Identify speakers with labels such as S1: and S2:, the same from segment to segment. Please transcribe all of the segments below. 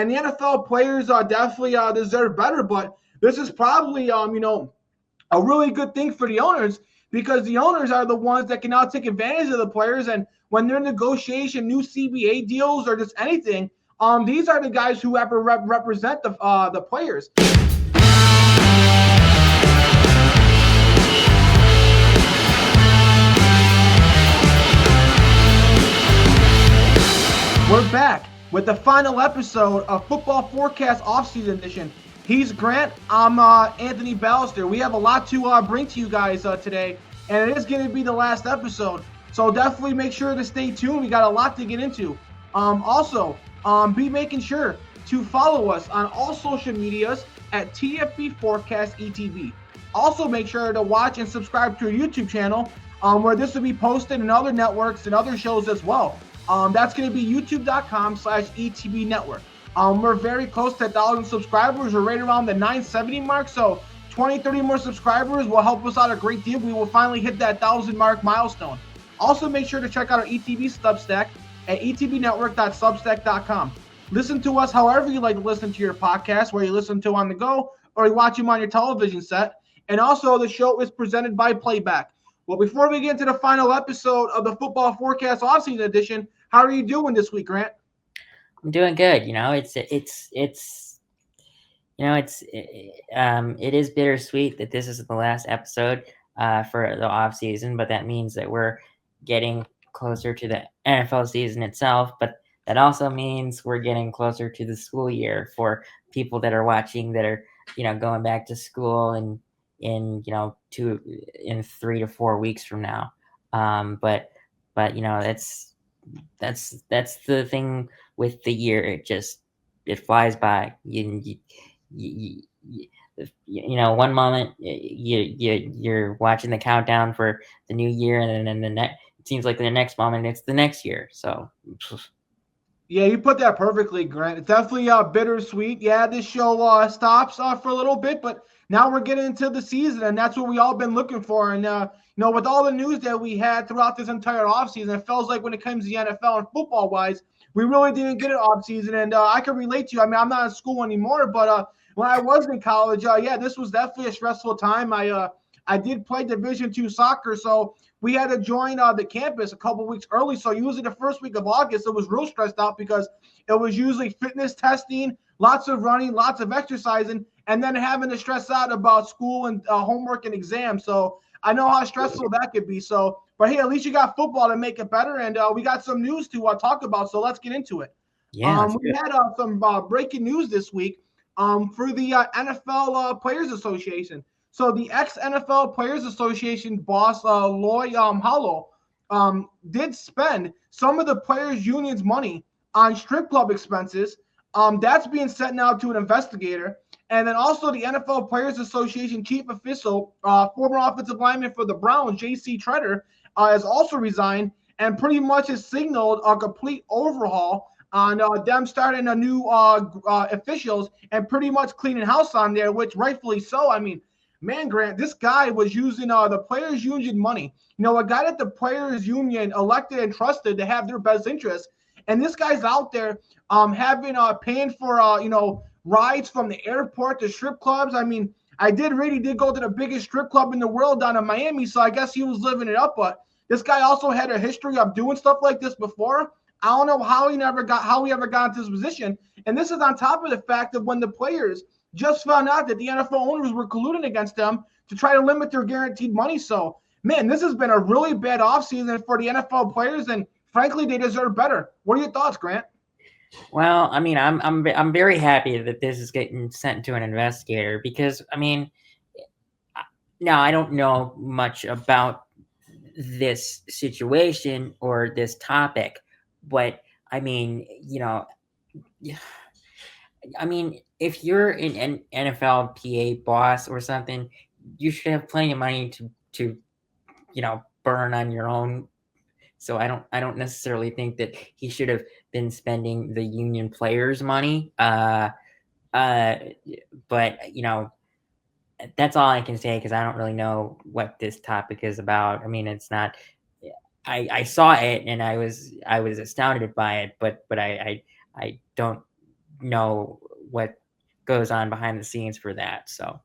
S1: And the NFL players definitely deserve better. But this is probably, a really good thing for the owners, because the owners are the ones that can now take advantage of the players. And when they're negotiating new CBA deals or just anything, these are the guys who represent the players. We're back with the final episode of Football Forecast Offseason Edition. He's Grant. I'm Anthony Balester. We have a lot to bring to you guys today, and it is going to be the last episode. So definitely make sure to stay tuned. We got a lot to get into. Also, be making sure to follow us on all social medias at TFB Forecast ETB. Also, make sure to watch and subscribe to our YouTube channel, where this will be posted in other networks and other shows as well. That's going to be youtube.com/ETB network. We're very close to 1,000 subscribers. We're right around the 970 mark. So 20, 30 more subscribers will help us out a great deal. We will finally hit that 1,000 mark milestone. Also, make sure to check out our ETB Substack at etbnetwork.substack.com. Listen to us however you like to listen to your podcast, where you listen to on the go or you watch them on your television set. And also, the show is presented by Playback. Well, before we get into the final episode of the Football Forecast Offseason Edition, how are you doing this week, Grant?
S2: I'm doing good. It is bittersweet that this is the last episode for the off season, but that means that we're getting closer to the NFL season itself. But that also means we're getting closer to the school year for people that are watching that are, going back to school in 3 to 4 weeks from now. But that's the thing with the year. It flies by. One moment you're watching the countdown for the new year, and then it seems like the next moment it's the next year. So
S1: yeah, you put that perfectly, Grant. It's definitely bittersweet. Yeah, this show stops for a little bit, but now we're getting into the season, and that's what we all been looking for. And with all the news that we had throughout this entire offseason, it feels like when it comes to the NFL and football wise, we really didn't get an offseason. And I can relate to you. I mean, I'm not in school anymore, but when I was in college, this was definitely a stressful time. I did play Division II soccer, so we had to join the campus a couple weeks early. So usually the first week of August, it was real stressed out because it was usually fitness testing, lots of running, lots of exercising, and then having to stress out about school and homework and exams. So I know how stressful that could be. So, but hey, at least you got football to make it better, and we got some news to talk about. So let's get into it.
S2: Yeah,
S1: we had some breaking news this week for the NFL Players Association. So the ex-NFL Players Association boss, Lloyd Howell, did spend some of the players' union's money on strip club expenses. That's being sent now to an investigator. And then also the NFL Players Association chief official, former offensive lineman for the Browns, JC Tretter, has also resigned and pretty much has signaled a complete overhaul on them starting a new officials and pretty much cleaning house on there, which rightfully so. I mean, man, Grant, this guy was using the players' union money. A guy that the players' union elected and trusted to have their best interests. And this guy's out there paying for, rides from the airport to strip clubs. I mean, I did go to the biggest strip club in the world down in Miami, so I guess he was living it up. But this guy also had a history of doing stuff like this before. I don't know how he ever got into this position. And this is on top of the fact that when the players just found out that the NFL owners were colluding against them to try to limit their guaranteed money. So, man, this has been a really bad offseason for the NFL players, and frankly, they deserve better. What are your thoughts, Grant?
S2: Well, I mean, I'm very happy that this is getting sent to an investigator because, I mean, now I don't know much about this situation or this topic, but I mean, if you're an NFLPA boss or something, you should have plenty of money to burn on your own. So I don't necessarily think that he should have been spending the union players' money. But that's all I can say because I don't really know what this topic is about. I mean, it's not. I saw it and I was astounded by it, but I don't know what goes on behind the scenes for that. So.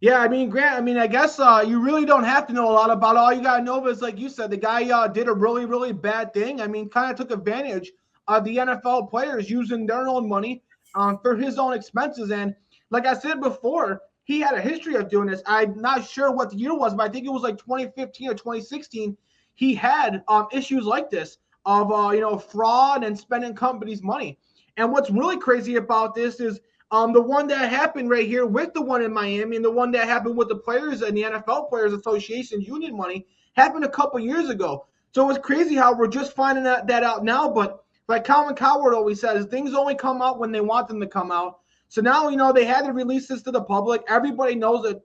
S1: Yeah, I mean, Grant, I mean, I guess you really don't have to know a lot about it. All you got to know is, like you said, the guy did a really, really bad thing. I mean, kind of took advantage of the NFL players using their own money for his own expenses. And like I said before, he had a history of doing this. I'm not sure what the year was, but I think it was like 2015 or 2016. He had issues like this of, fraud and spending companies' money. And what's really crazy about this is the one that happened right here with the one in Miami and the one that happened with the players and the NFL Players Association union money happened a couple years ago. So it's crazy how we're just finding that out now. But like Colin Coward always says, things only come out when they want them to come out. So now, they had to release this to the public. Everybody knows that,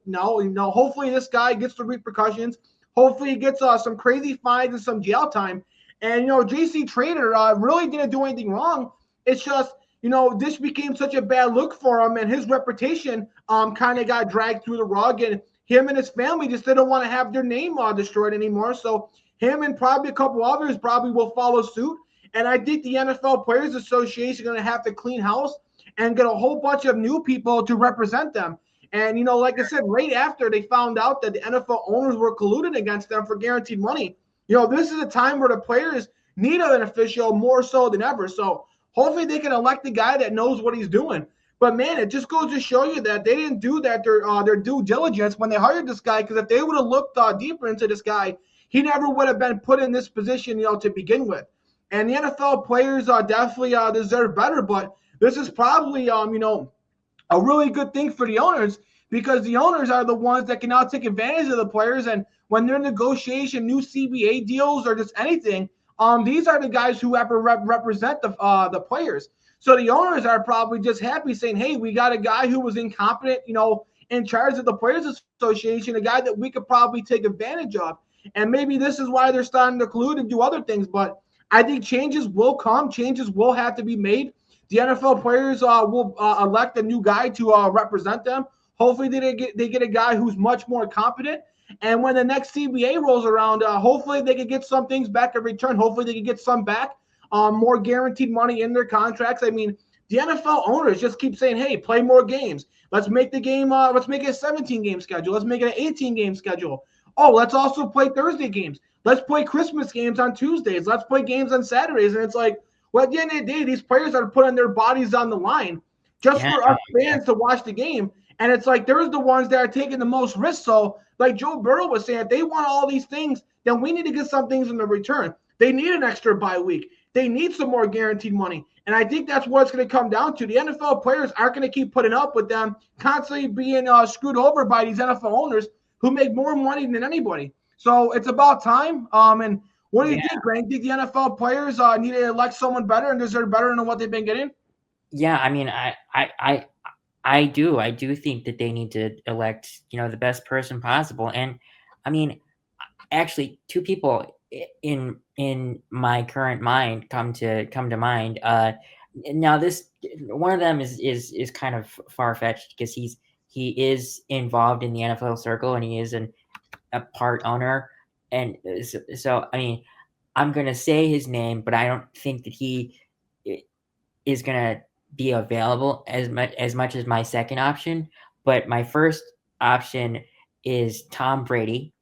S1: hopefully this guy gets the repercussions. Hopefully he gets some crazy fines and some jail time. And, JC Tretter really didn't do anything wrong. It's just, this became such a bad look for him, and his reputation kind of got dragged through the rug, and him and his family just didn't want to have their name destroyed anymore. So him and probably a couple others probably will follow suit. And I think the NFL Players Association is going to have to clean house and get a whole bunch of new people to represent them. And, like I said, right after they found out that the NFL owners were colluding against them for guaranteed money, this is a time where the players need an official more so than ever. So hopefully they can elect a guy that knows what he's doing. But, man, it just goes to show you that they didn't do their due diligence when they hired this guy, because if they would have looked deeper into this guy, he never would have been put in this position, to begin with. And the NFL players definitely deserve better, but this is probably, a really good thing for the owners, because the owners are the ones that can now take advantage of the players. And when they're negotiating new CBA deals or just anything, these are the guys who represent the players. So the owners are probably just happy saying, hey, we got a guy who was incompetent, in charge of the Players Association, a guy that we could probably take advantage of. And maybe this is why they're starting to collude and do other things. But I think changes will come. Changes will have to be made. The NFL players will elect a new guy to represent them. Hopefully they get a guy who's much more competent. And when the next CBA rolls around, hopefully they can get some things back in return. Hopefully they can get some back, more guaranteed money in their contracts. I mean, the NFL owners just keep saying, hey, play more games. Let's make the game, let's make it a 17-game schedule. Let's make it an 18-game schedule. Oh, let's also play Thursday games. Let's play Christmas games on Tuesdays. Let's play games on Saturdays. And it's like, well, at the end of the day, these players are putting their bodies on the line just for us fans to watch the game. And it's like, there's the ones that are taking the most risks. So like Joe Burrow was saying, if they want all these things, then we need to get some things in the return. They need an extra bye week. They need some more guaranteed money. And I think that's what it's going to come down to. The NFL players aren't going to keep putting up with them constantly being screwed over by these NFL owners who make more money than anybody. So it's about time. And what do you think, Grant? Do you think the NFL players need to elect someone better and deserve better than what they've been getting?
S2: Yeah, I mean, I do think that they need to elect, the best person possible. And I mean, actually, two people in my current mind come to mind. Now this one of them is kind of far-fetched, because he is involved in the NFL circle, and he is a part owner. And so I mean, I'm gonna say his name, but I don't think that he is gonna be available as much as my second option. But my first option is Tom Brady,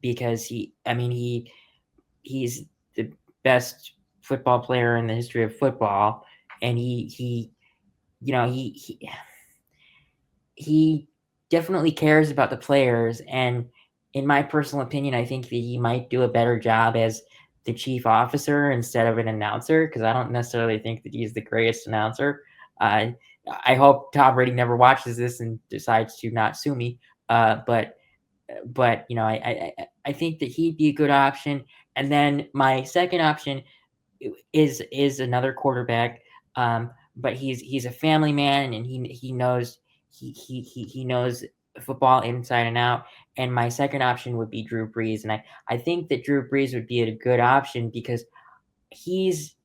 S2: because he's the best football player in the history of football, and he definitely cares about the players. And in my personal opinion, I think that he might do a better job as the chief officer instead of an announcer, because I don't necessarily think that he's the greatest announcer. I hope Tom Brady never watches this and decides to not sue me. But I think that he'd be a good option. And then my second option is another quarterback. But he's a family man, and he knows he knows football inside and out. And my second option would be Drew Brees. And I think that Drew Brees would be a good option, because he's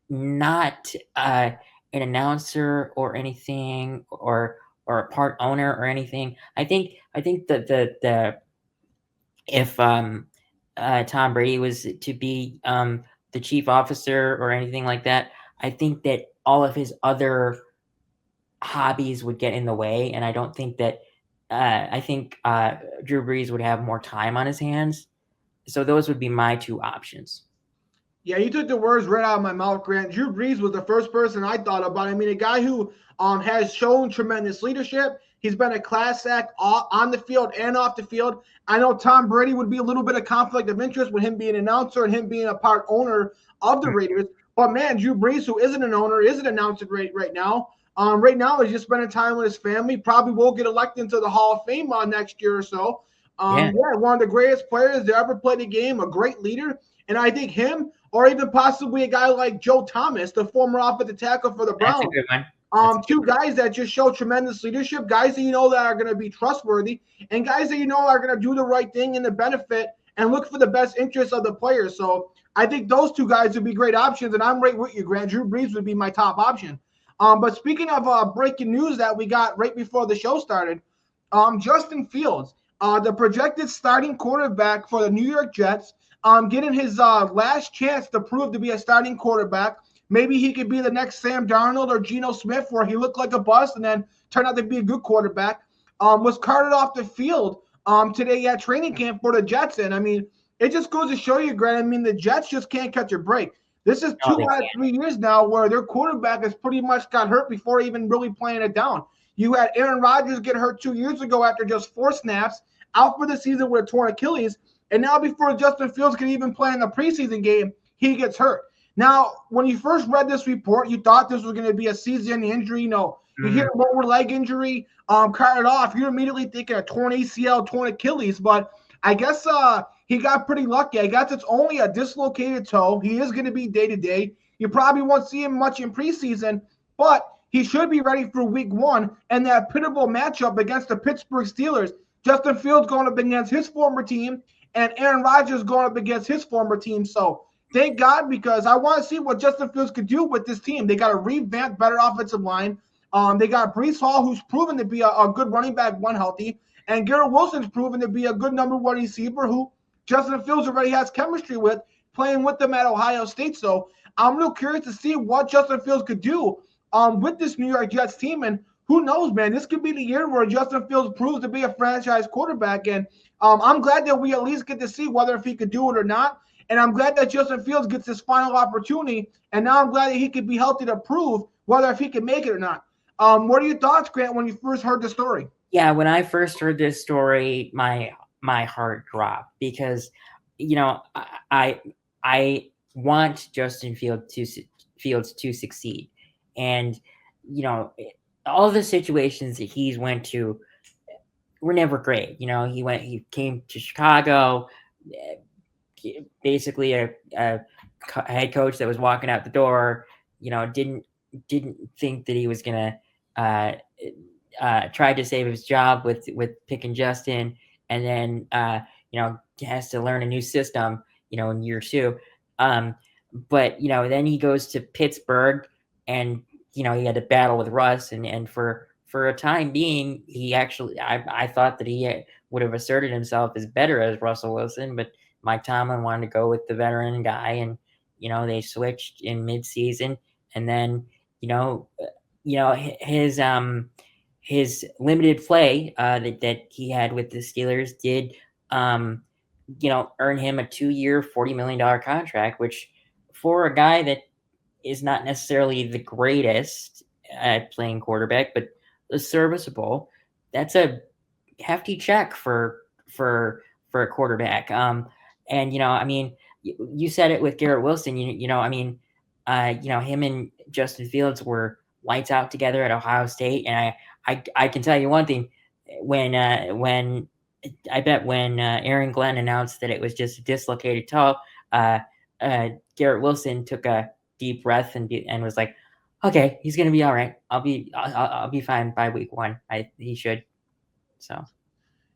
S2: not an announcer or anything, or a part owner or anything. I think that the if Tom Brady was to be the chief officer or anything like that, I think that all of his other hobbies would get in the way, and I don't think that. I think Drew Brees would have more time on his hands. So those would be my two options.
S1: Yeah, you took the words right out of my mouth, Grant. Drew Brees was the first person I thought about. I mean, a guy who has shown tremendous leadership. He's been a class act on the field and off the field. I know Tom Brady would be a little bit of conflict of interest with him being an announcer and him being a part owner of the Raiders. But man, Drew Brees, who isn't an owner, isn't announcing right now. Right now, he's just spending time with his family. Probably will get elected into the Hall of Fame next year or so. Yeah, one of the greatest players to ever play the game, a great leader. And I think him, or even possibly a guy like Joe Thomas, the former offensive tackle for the Browns.
S2: That's a good one.
S1: Two guys that just show tremendous leadership, guys that you know that are going to be trustworthy, and guys that you know are going to do the right thing and the benefit and look for the best interests of the players. So I think those two guys would be great options, and I'm right with you, Grant. Drew Brees would be my top option. But speaking of breaking news that we got right before the show started, Justin Fields, the projected starting quarterback for the New York Jets, getting his last chance to prove to be a starting quarterback. Maybe he could be the next Sam Darnold or Geno Smith, where he looked like a bust and then turned out to be a good quarterback. Was carted off the field today at training camp for the Jets. And I mean, it just goes to show you, Grant. I mean, the Jets just can't catch a break. This is 2 out of 3 years now where their quarterback has pretty much got hurt before even really playing it down. You had Aaron Rodgers get hurt 2 years ago after just 4 snaps, out for the season with a torn Achilles. And now before Justin Fields can even play in the preseason game, he gets hurt. Now, when you first read this report, you thought this was going to be a season injury. You hear lower leg injury, carted off. You're immediately thinking a torn ACL, torn Achilles. But I guess he got pretty lucky. I guess it's only a dislocated toe. He is going to be day-to-day. You probably won't see him much in preseason, but he should be ready for week 1 and that pivotal matchup against the Pittsburgh Steelers. Justin Fields going up against his former team and Aaron Rodgers going up against his former team. So thank God, because I want to see what Justin Fields could do with this team. They got a revamped, better offensive line. They got Breece Hall, who's proven to be a good running back when healthy, and Garrett Wilson's proven to be a good number 1 receiver who Justin Fields already has chemistry with, playing with them at Ohio State. So I'm real curious to see what Justin Fields could do with this New York Jets team. And who knows, man, this could be the year where Justin Fields proves to be a franchise quarterback. And I'm glad that we at least get to see whether if he could do it or not. And I'm glad that Justin Fields gets his final opportunity. And now I'm glad that he could be healthy to prove whether if he can make it or not. What are your thoughts, Grant, when you first heard the story?
S2: Yeah, when I first heard this story, my heart dropped because, I want Justin Fields to succeed, and all the situations that he's went to were never great. He came to Chicago, basically a head coach that was walking out the door. Didn't think that he was gonna try to save his job with picking Justin, and then has to learn a new system in year 2. But then he goes to Pittsburgh, and he had to battle with Russ, and for a time being, he actually I thought that he would have asserted himself as better as Russell Wilson, but Mike Tomlin wanted to go with the veteran guy, and they switched in midseason, and then his limited play that he had with the Steelers did earn him a 2-year, $40 million contract, which for a guy that is not necessarily the greatest at playing quarterback, but serviceable, that's a hefty check for a quarterback. And you said it with Garrett Wilson. Him and Justin Fields were lights out together at Ohio State, and I can tell you one thing: when Aaron Glenn announced that it was just a dislocated toe, Garrett Wilson took a deep breath and was like, "Okay, he's gonna be all right. I'll be fine by week 1. He should." So.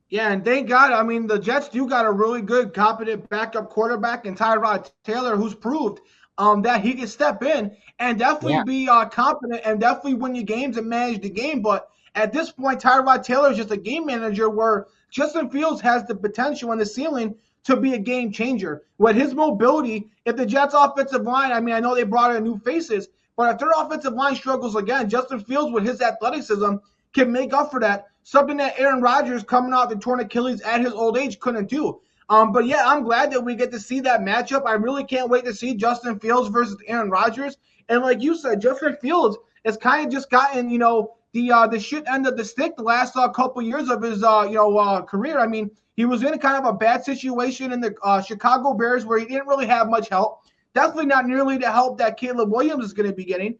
S1: Yeah, and thank God. I mean, the Jets do got a really good, competent backup quarterback in Tyrod Taylor, who's proved that he can step in and definitely be competent and definitely win you games and manage the game. But at this point, Tyrod Taylor is just a game manager, where Justin Fields has the potential and the ceiling to be a game changer. With his mobility, if the Jets offensive line, I mean, I know they brought in new faces, But if their offensive line struggles again, Justin Fields with his athleticism can make up for that. Something that Aaron Rodgers coming out the torn Achilles at his old age couldn't do. But yeah, I'm glad that we get to see that matchup. I really can't wait to see Justin Fields versus Aaron Rodgers. And like you said, Justin Fields has kind of just gotten, the shit end of the stick the last couple years of his career. I mean, he was in kind of a bad situation in the Chicago Bears where he didn't really have much help. Definitely not nearly the help that Caleb Williams is going to be getting.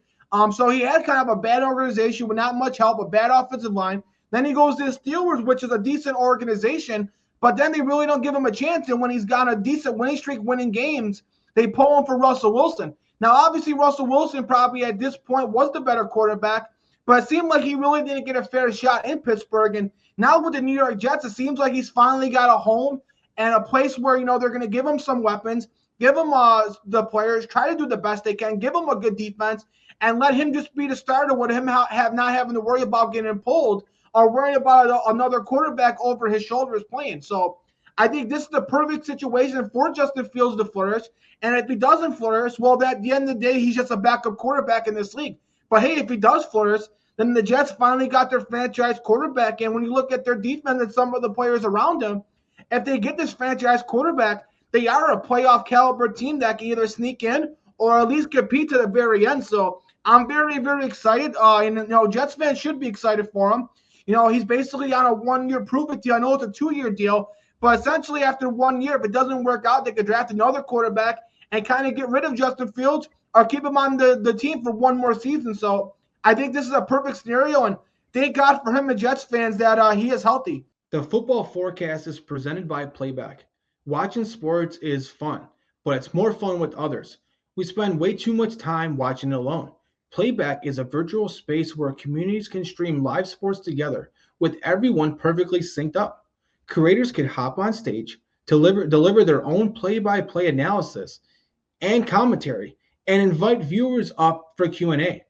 S1: So he had kind of a bad organization with not much help, a bad offensive line. Then he goes to the Steelers, which is a decent organization, but then they really don't give him a chance. And when he's got a decent winning streak, winning games, they pull him for Russell Wilson. Now, obviously, Russell Wilson probably at this point was the better quarterback, but it seemed like he really didn't get a fair shot in Pittsburgh. And now with the New York Jets, it seems like he's finally got a home and a place where, they're going to give him some weapons, give him the players, try to do the best they can, give him a good defense, and let him just be the starter with him not having to worry about getting pulled or worrying about another quarterback over his shoulders playing. So I think this is the perfect situation for Justin Fields to flourish. And if he doesn't flourish, well, at the end of the day, he's just a backup quarterback in this league. But hey, if he does flourish, then the Jets finally got their franchise quarterback. And when you look at their defense and some of the players around them, if they get this franchise quarterback, they are a playoff caliber team that can either sneak in or at least compete to the very end. So I'm very, very excited. Jets fans should be excited for him. He's basically on a 1 year prove-it deal. I know it's a 2 year deal, but essentially after 1 year, if it doesn't work out, they could draft another quarterback and kind of get rid of Justin Fields or keep him on the team for one more season. So I think this is a perfect scenario, and thank God for him and Jets fans that he is healthy.
S3: The Football Forecast is presented by Playback. Watching sports is fun, but it's more fun with others. We spend way too much time watching it alone. Playback is a virtual space where communities can stream live sports together with everyone perfectly synced up. Creators can hop on stage, deliver their own play-by-play analysis and commentary, and invite viewers up for Q&A.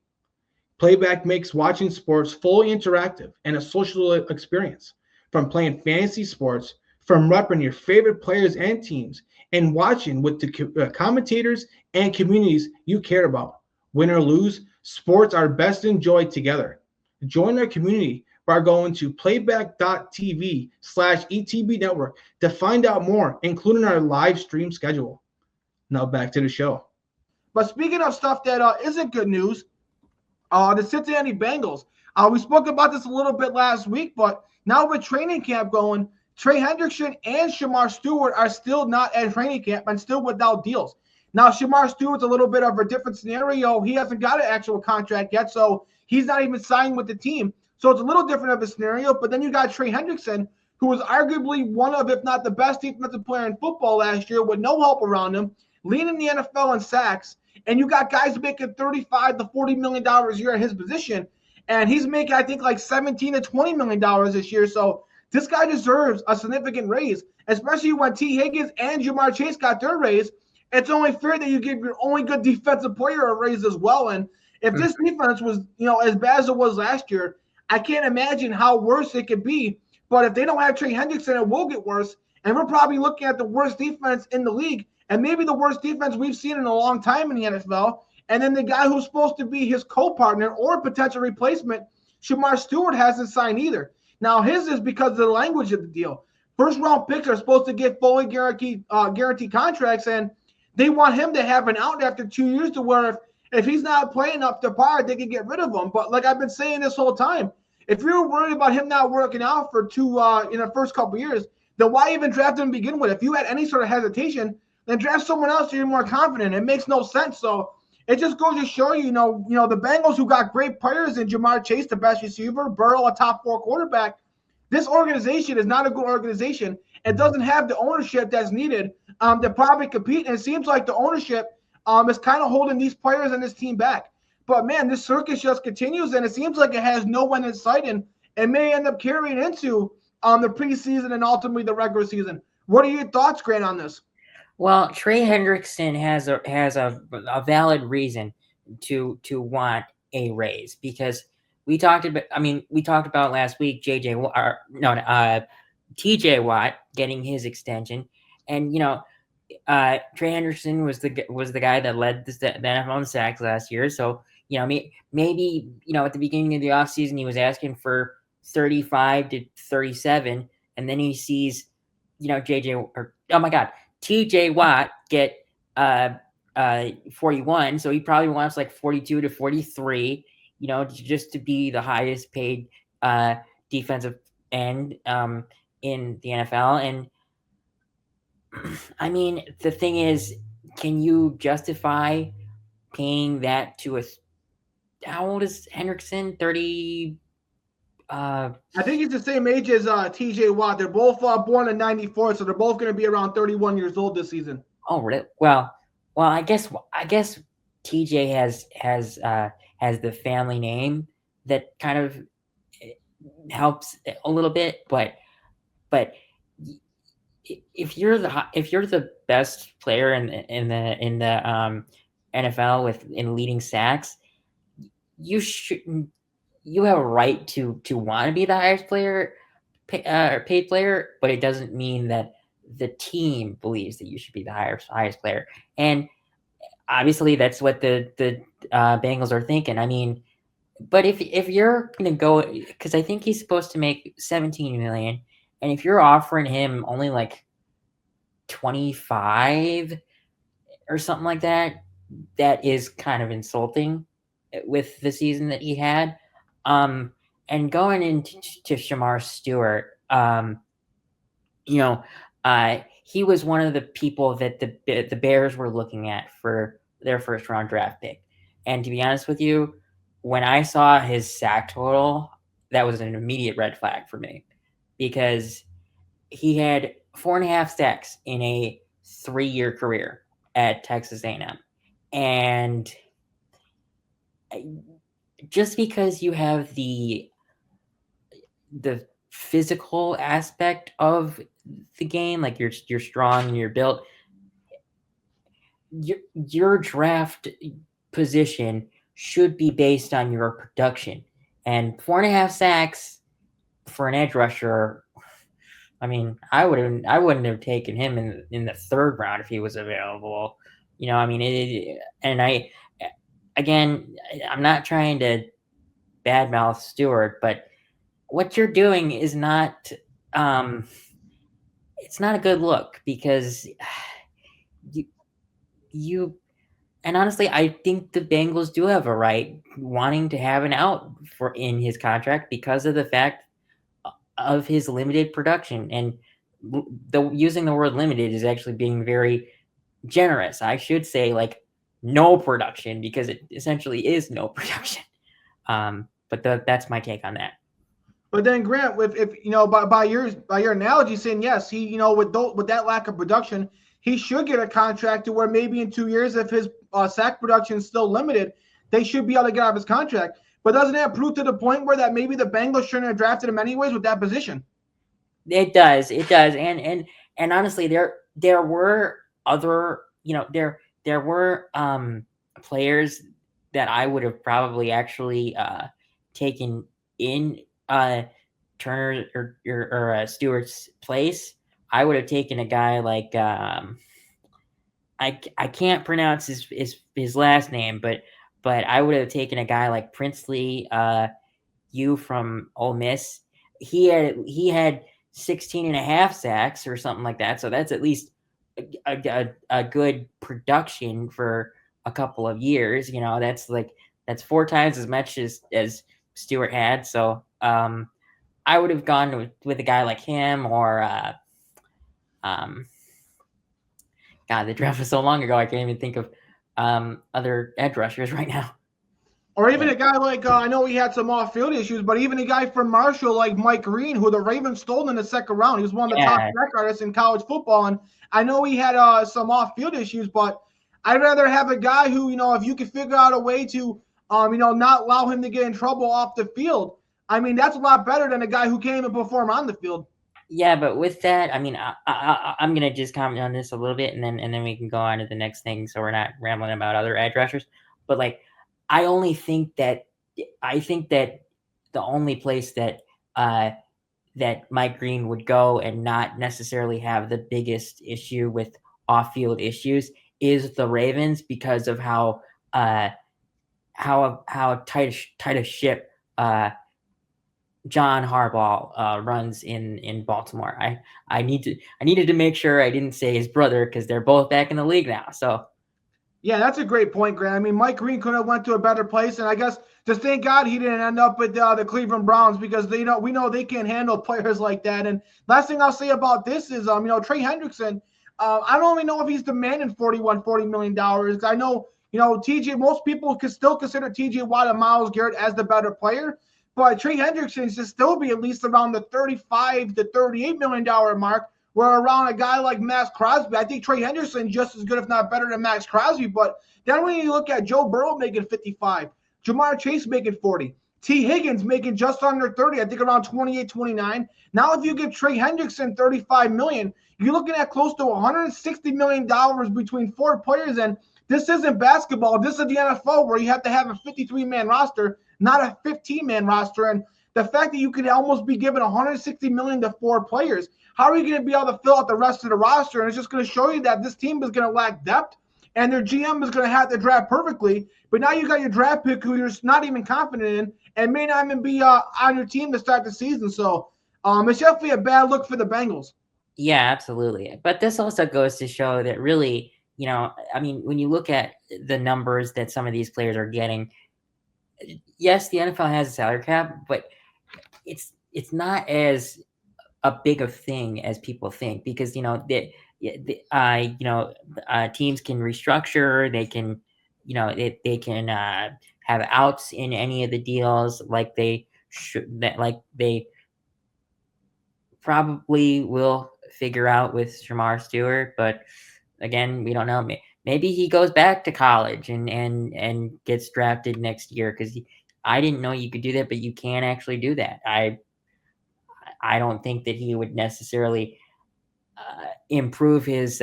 S3: Playback makes watching sports fully interactive and a social experience. From playing fantasy sports, from repping your favorite players and teams, and watching with the commentators and communities you care about. Win or lose, sports are best enjoyed together. Join our community by going to playback.tv/ETB network to find out more, including our live stream schedule. Now back to the show.
S1: But speaking of stuff that isn't good news, the Cincinnati Bengals. We spoke about this a little bit last week, but now with training camp going, Trey Hendrickson and Shemar Stewart are still not at training camp and still without deals. Now, Shemar Stewart's a little bit of a different scenario. He hasn't got an actual contract yet, so he's not even signed with the team. So it's a little different of a scenario. But then you got Trey Hendrickson, who was arguably one of, if not the best defensive player in football last year with no help around him, leading the NFL in sacks. And you got guys making $35 to $40 million a year at his position. And he's making, I think, like $17 to $20 million this year. So this guy deserves a significant raise, especially when T. Higgins and Jamar Chase got their raise. It's only fair that you give your only good defensive player a raise as well. And if this defense was, as bad as it was last year, I can't imagine how worse it could be. But if they don't have Trey Hendrickson, it will get worse. And we're probably looking at the worst defense in the league and maybe the worst defense we've seen in a long time in the NFL. And then the guy who's supposed to be his co-partner or potential replacement, Shemar Stewart, hasn't signed either. Now, his is because of the language of the deal. First-round picks are supposed to get fully guaranteed contracts, and they want him to have an out after 2 years to where if he's not playing up to par, they can get rid of him. But like I've been saying this whole time, if you're worried about him not working out for in the first couple of years, then why even draft him to begin with? If you had any sort of hesitation, then draft someone else so you're more confident. It makes no sense. So it just goes to show you, the Bengals, who got great players in Jamar Chase, the best receiver, Burrow, a top 4 quarterback. This organization is not a good organization. It doesn't have the ownership that's needed to probably compete. And it seems like the ownership is kind of holding these players and this team back. But, man, this circus just continues, and it seems like it has no end in sight, and it may end up carrying into the preseason and ultimately the regular season. What are your thoughts, Grant, on this?
S2: Well, Trey Hendrickson has a valid reason to want a raise, because we talked about last week TJ Watt getting his extension, and Trey Hendrickson was the guy that led the NFL in sacks last year, so maybe at the beginning of the offseason he was asking for 35 to 37, and then he sees TJ Watt get 41, so he probably wants like 42 to 43, just to be the highest paid defensive end in the NFL. And I mean, the thing is, can you justify paying that to how old is Hendrickson? 30.
S1: I think he's the same age as TJ Watt. They're both born in '94, so they're both going to be around 31 years old this season.
S2: Oh, really? Well, I guess TJ has the family name that kind of helps a little bit, but if you're the best player in the NFL in leading sacks, you have a right to want to be the highest paid player, but it doesn't mean that the team believes that you should be the highest player. And obviously that's what the Bengals are thinking. I mean, but if you're going to go, because I think he's supposed to make $17 million, and if you're offering him only like 25 or something like that, that is kind of insulting with the season that he had. And going into Shemar Stewart, he was one of the people that the Bears were looking at for their first round draft pick. And to be honest with you, when I saw his sack total, that was an immediate red flag for me, because he had 4.5 sacks in a 3-year career at Texas A&M. And just because you have the physical aspect of the game, like you're strong and you're built, your draft position should be based on your production. And 4.5 sacks for an edge rusher, I mean, I wouldn't have taken him in the 3rd round if he was available. I mean, I'm not trying to badmouth Stewart, but what you're doing is not, it's not a good look, because you and honestly, I think the Bengals do have a right wanting to have an out in his contract because of the fact of his limited production. And using the word limited is actually being very generous. I should say like no production, because it essentially is no production. But that's my take on that.
S1: But then Grant, if by your analogy, saying yes, he with that lack of production, he should get a contract to where maybe in 2 years, if his sack production is still limited, they should be able to get out of his contract. But doesn't that prove to the point where that maybe the Bengals shouldn't have drafted him anyways with that position?
S2: It does, and honestly, there were other, there were players that I would have probably actually taken in Turner or Stewart's place. I would have taken a guy like I can't pronounce his last name, but I would have taken a guy like Princely you from Ole Miss. He had 16.5 sacks or something like that. So that's at least a good production for a couple of years. That's 4 times as much as Stewart had. So I would have gone with a guy like him, or God, the draft was so long ago, I can't even think of other edge rushers right now.
S1: Or even a guy like, I know he had some off-field issues, but even a guy from Marshall like Mike Green, who the Ravens stole in the 2nd round. He was one of the top sack artists in college football. And I know he had some off-field issues, but I'd rather have a guy who, if you could figure out a way to, not allow him to get in trouble off the field. I mean, that's a lot better than a guy who can't even perform on the field.
S2: Yeah, but with that, I mean, I'm gonna just comment on this a little bit, and then we can go on to the next thing, so we're not rambling about other edge rushers. But like, I think that the only place that that Mike Green would go and not necessarily have the biggest issue with off-field issues is the Ravens, because of how how tight a ship John Harbaugh runs in Baltimore. I needed to make sure I didn't say his brother because they're both back in the league now. So
S1: yeah, that's a great point, Grant. I mean, Mike Green could have went to a better place, and I guess just thank God he didn't end up with the Cleveland Browns because we know they can't handle players like that. And last thing I'll say about this is Trey Hendrickson. I don't even know if he's demanding $40 million. I know TJ. Most people could still consider TJ Watt and Myles Garrett as the better player. But Trey Hendrickson should still be at least around the $35 to $38 million mark, where around a guy like Max Crosby, I think Trey Hendrickson just as good, if not better than Max Crosby. But then when you look at Joe Burrow making 55, Jamar Chase making 40, T. Higgins making just under 30, I think around 28, 29. Now if you give Trey Hendrickson $35 million, you're looking at close to $160 million between four players. And this isn't basketball. This is the NFL where you have to have a 53-man roster, not a 15-man roster. And the fact that you could almost be given $160 million to four players, how are you going to be able to fill out the rest of the roster? And it's just going to show you that this team is going to lack depth, and their GM is going to have to draft perfectly. But now you got your draft pick who you're not even confident in and may not even be on your team to start the season. So it's definitely a bad look for the Bengals.
S2: Yeah, absolutely. But this also goes to show that really, I mean, when you look at the numbers that some of these players are getting, yes, the NFL has a salary cap, but it's not as a big of thing as people think because teams can restructure, they can they can have outs in any of the deals like they probably will figure out with Shemar Stewart, but again, we don't know. Maybe he goes back to college and gets drafted next year because I didn't know you could do that, but you can actually do that. I don't think that he would necessarily improve his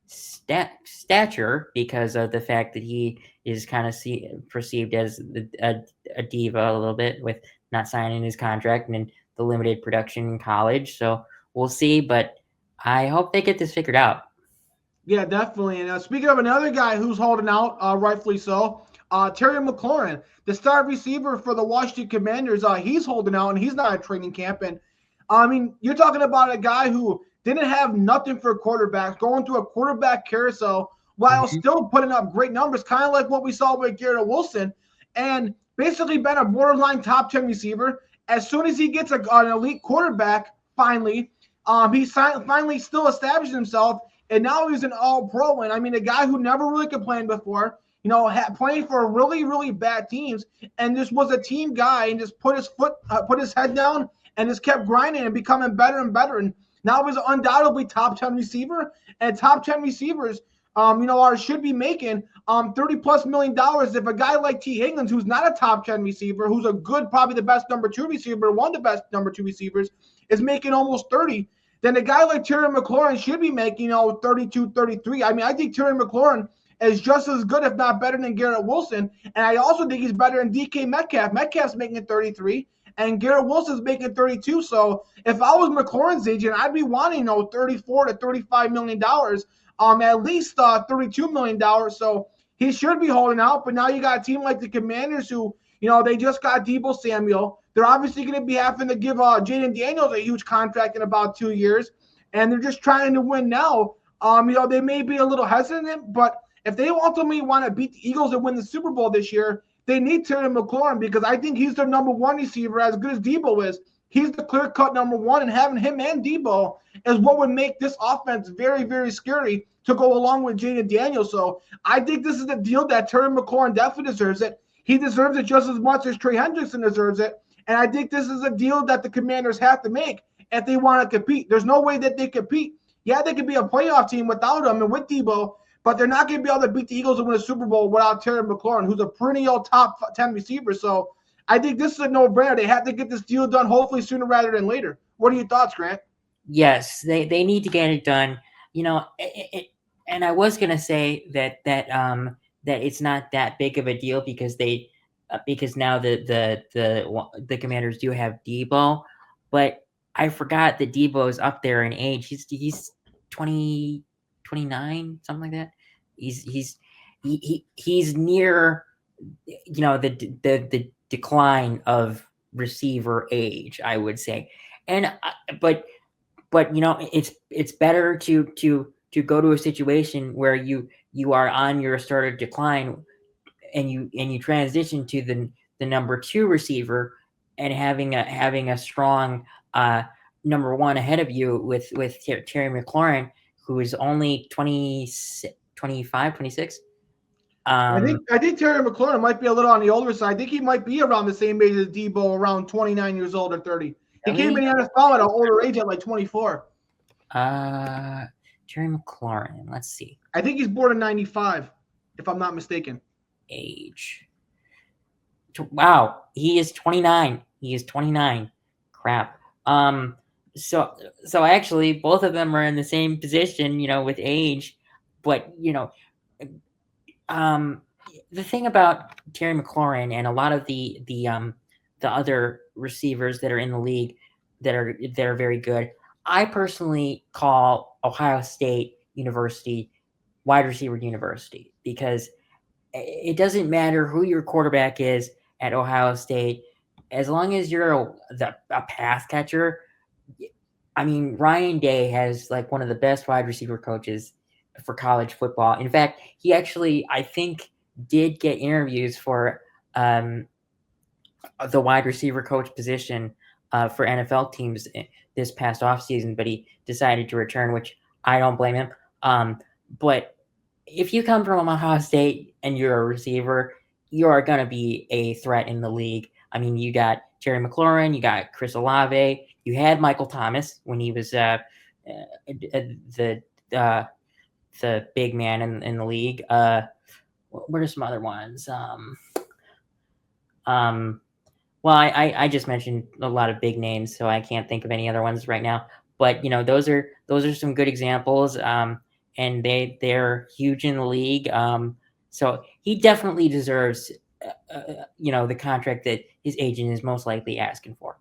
S2: stature because of the fact that he is kind of perceived as a diva a little bit with not signing his contract and the limited production in college. So we'll see, but I hope they get this figured out.
S1: Yeah, definitely. And speaking of another guy who's holding out, rightfully so, Terry McLaurin, the star receiver for the Washington Commanders, he's holding out and he's not at training camp. And I mean, you're talking about a guy who didn't have nothing for quarterbacks, going through a quarterback carousel while still putting up great numbers, kind of like what we saw with Garrett Wilson, and basically been a borderline top 10 receiver. As soon as he gets an elite quarterback, finally, he finally still established himself, and now he's an all-pro. And I mean, a guy who never really complained before, playing for really, really bad teams, and just was a team guy and just put his head down and just kept grinding and becoming better and better. And now he's undoubtedly top 10 receiver, and top 10 receivers, should be making $30+ million. If a guy like T. Higgins, who's not a top 10 receiver, who's a good, probably the best number 2 receiver, one of the best number 2 receivers, is making almost 30, then a guy like Terry McLaurin should be making 32, 33. I mean, I think Terry McLaurin is just as good, if not better, than Garrett Wilson. And I also think he's better than DK Metcalf. Metcalf's making 33, and Garrett Wilson's making 32. So if I was McLaurin's agent, I'd be wanting $34 to $35 million, at least $32 million. So he should be holding out. But now you got a team like the Commanders who, they just got Deebo Samuel. They're obviously going to be having to give Jaden Daniels a huge contract in about 2 years, and they're just trying to win now. They may be a little hesitant, but if they ultimately want to beat the Eagles and win the Super Bowl this year, they need Terry McLaurin because I think he's their number 1 receiver, as good as Deebo is. He's the clear-cut number 1, and having him and Deebo is what would make this offense very, very scary to go along with Jaden Daniels. So I think this is the deal that Terry McLaurin definitely deserves it. He deserves it just as much as Trey Hendrickson deserves it. And I think this is a deal that the Commanders have to make if they want to compete. There's no way that they compete. Yeah, they could be a playoff team without him and with Deebo, but they're not going to be able to beat the Eagles and win a Super Bowl without Terry McLaurin, who's a perennial top 10 receiver. So I think this is a no-brainer. They have to get this deal done hopefully sooner rather than later. What are your thoughts, Grant?
S2: Yes, they need to get it done. And I was going to say that it's not that big of a deal because now the Commanders do have Deebo, but I forgot that Deebo is up there in age. He's 29, something like that. He's near the decline of receiver age, I would say. And but it's better to go to a situation where you are on your start of decline, and you transition to the number 2 receiver, and having a strong number 1 ahead of you with Terry McLaurin, who is only 25, 26.
S1: I think Terry McLaurin might be a little on the older side. I think he might be around the same age as Debo, around 29 years old or 30. He came in the NFL at an older age at like 24.
S2: Terry McLaurin, let's see.
S1: I think he's born in 95, if I'm not mistaken.
S2: Age. Wow, he is 29. He is 29. Crap. So actually, both of them are in the same position, with age. But the thing about Terry McLaurin and a lot of the other receivers that are in the league that are very good, I personally call Ohio State University wide receiver university, because it doesn't matter who your quarterback is at Ohio State, as long as you're a pass catcher. I mean, Ryan Day has like one of the best wide receiver coaches for college football. In fact, he actually, I think, did get interviews for the wide receiver coach position for NFL teams this past offseason, but he decided to return, which I don't blame him. But if you come from Ohio State and you're a receiver, you are going to be a threat in the league. I mean, you got Terry McLaurin, you got Chris Olave, you had Michael Thomas when he was the big man in the league. What are some other ones? Well, I just mentioned a lot of big names, so I can't think of any other ones right now. But those are some good examples, and they're huge in the league. So he definitely deserves, the contract that his agent is most likely asking for.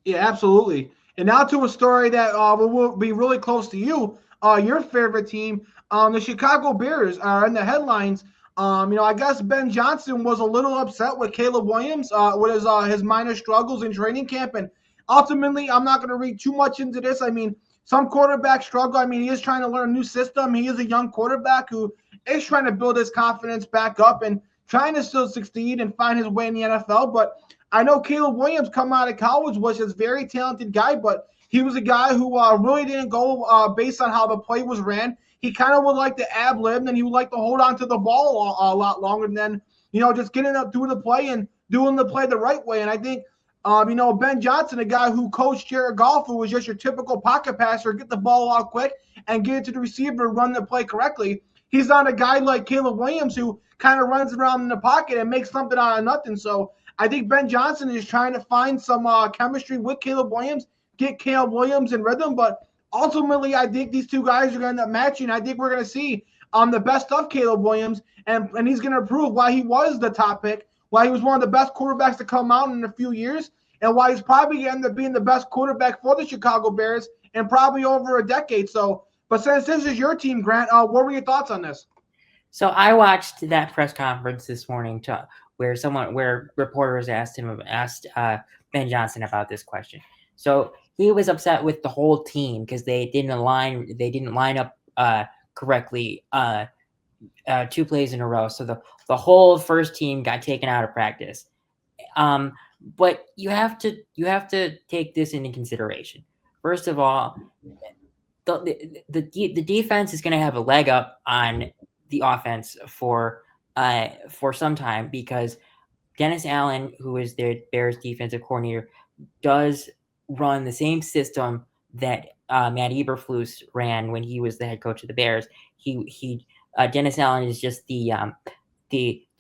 S1: Yeah, absolutely. And now to a story that will be really close to you, your favorite team, the Chicago Bears are in the headlines. I guess Ben Johnson was a little upset with Caleb Williams with his minor struggles in training camp. And ultimately, I'm not going to read too much into this. I mean, some quarterbacks struggle. I mean, he is trying to learn a new system. He is a young quarterback who is trying to build his confidence back up and trying to still succeed and find his way in the NFL. But I know Caleb Williams, coming out of college, was a very talented guy, but he was a guy who really didn't go based on how the play was ran. He kind of would like to ad-lib, and he would like to hold on to the ball a lot longer than, just getting up, doing the play and doing the play the right way. And I think, Ben Johnson, a guy who coached Jared Goff, who was just your typical pocket passer, get the ball out quick and get it to the receiver, run the play correctly. He's not a guy like Caleb Williams who kind of runs around in the pocket and makes something out of nothing. So I think Ben Johnson is trying to find some chemistry with Caleb Williams, get Caleb Williams in rhythm, but ultimately, I think these two guys are going to end up matching. I think we're going to see the best of Caleb Williams, and he's going to prove why he was the top pick, why he was one of the best quarterbacks to come out in a few years, and why he's probably going to end up being the best quarterback for the Chicago Bears in probably over a decade. So, but since this is your team, Grant, what were your thoughts on this?
S2: So I watched that press conference this morning where reporters asked Ben Johnson about this question. So he was upset with the whole team because they didn't line up correctly 2 plays in a row. So the whole first team got taken out of practice. But you have to take this into consideration. First of all, the defense is going to have a leg up on the offense for some time, because Dennis Allen, who is their Bears defensive coordinator, does run the same system that Matt Eberflus ran when he was the head coach of the Bears. Dennis Allen is just the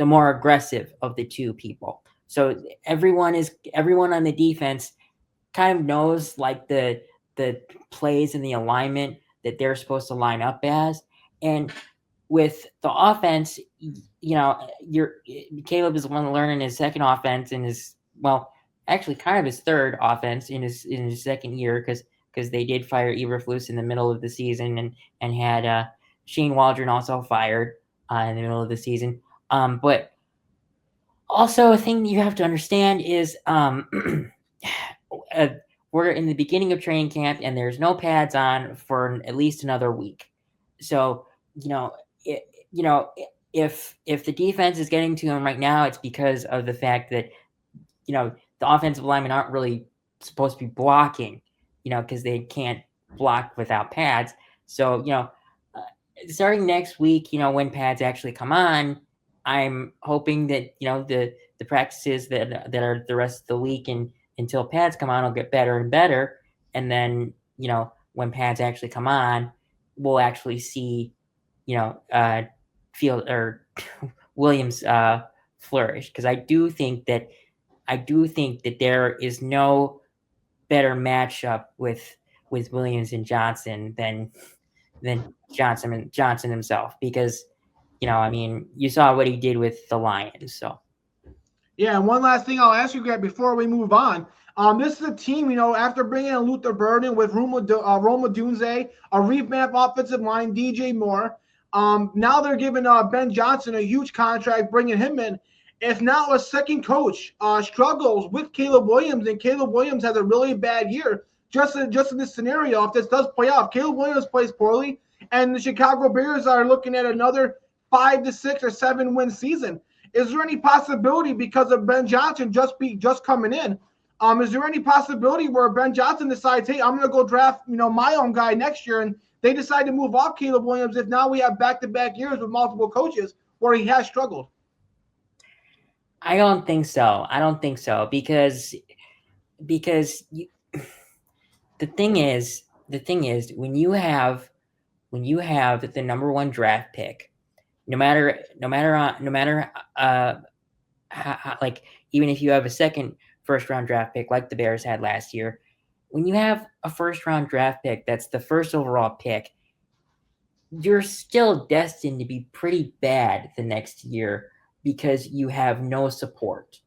S2: more aggressive of the two people. So everyone on the defense kind of knows like the plays and the alignment that they're supposed to line up as. And with the offense, Caleb is one learning his second offense in his, actually kind of his third offense in his second year, because they did fire Eberflus in the middle of the season and had Shane Waldron also fired in the middle of the season. But Also, a thing you have to understand is we're in the beginning of training camp, and there's no pads on for at least another week. So, if the defense is getting to him right now, it's because of the fact that, the offensive linemen aren't really supposed to be blocking, because they can't block without pads. So, starting next week, when pads actually come on, I'm hoping that, the practices that are the rest of the week and until pads come on will get better and better. And then, when pads actually come on, we'll actually see, Field or Williams flourish. Because I do think that there is no better matchup with Williams and Johnson than Johnson himself, because you saw what he did with the Lions. So
S1: yeah, and one last thing I'll ask you, Greg, before we move on. This is a team, after bringing in Luther Burden with Roma Dunze, a revamped offensive line, DJ Moore. Now they're giving Ben Johnson a huge contract, bringing him in. If now a second coach struggles with Caleb Williams, and Caleb Williams has a really bad year, just in this scenario, if this does play out, if Caleb Williams plays poorly, and the Chicago Bears are looking at another 5 to 6 or 7 win season, is there any possibility, because of Ben Johnson just coming in? Is there any possibility where Ben Johnson decides, hey, I'm going to go draft, my own guy next year, and they decide to move off Caleb Williams if now we have back-to-back years with multiple coaches where he has struggled?
S2: I don't think so, because the thing is when you have the number one draft pick, no matter like, even if you have a second first round draft pick like the Bears had last year, when you have a first round draft pick that's the first overall pick, you're still destined to be pretty bad the next year because you have no support.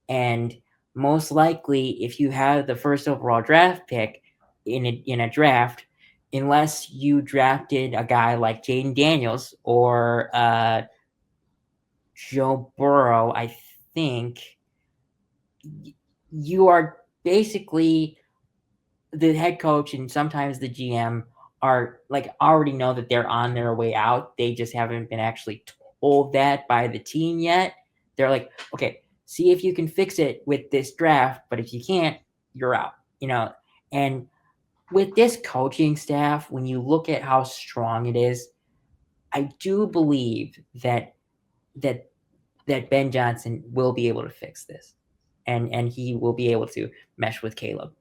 S2: And most likely, if you have the first overall draft pick in a draft, unless you drafted a guy like Jaden Daniels or Joe Burrow, I think you are basically, the head coach and sometimes the GM are like already know that they're on their way out. They just haven't been actually told that by the team yet. They're like, okay, see if you can fix it with this draft, but if you can't, you're out, And with this coaching staff, when you look at how strong it is, I do believe that Ben Johnson will be able to fix this, and he will be able to mesh with Caleb.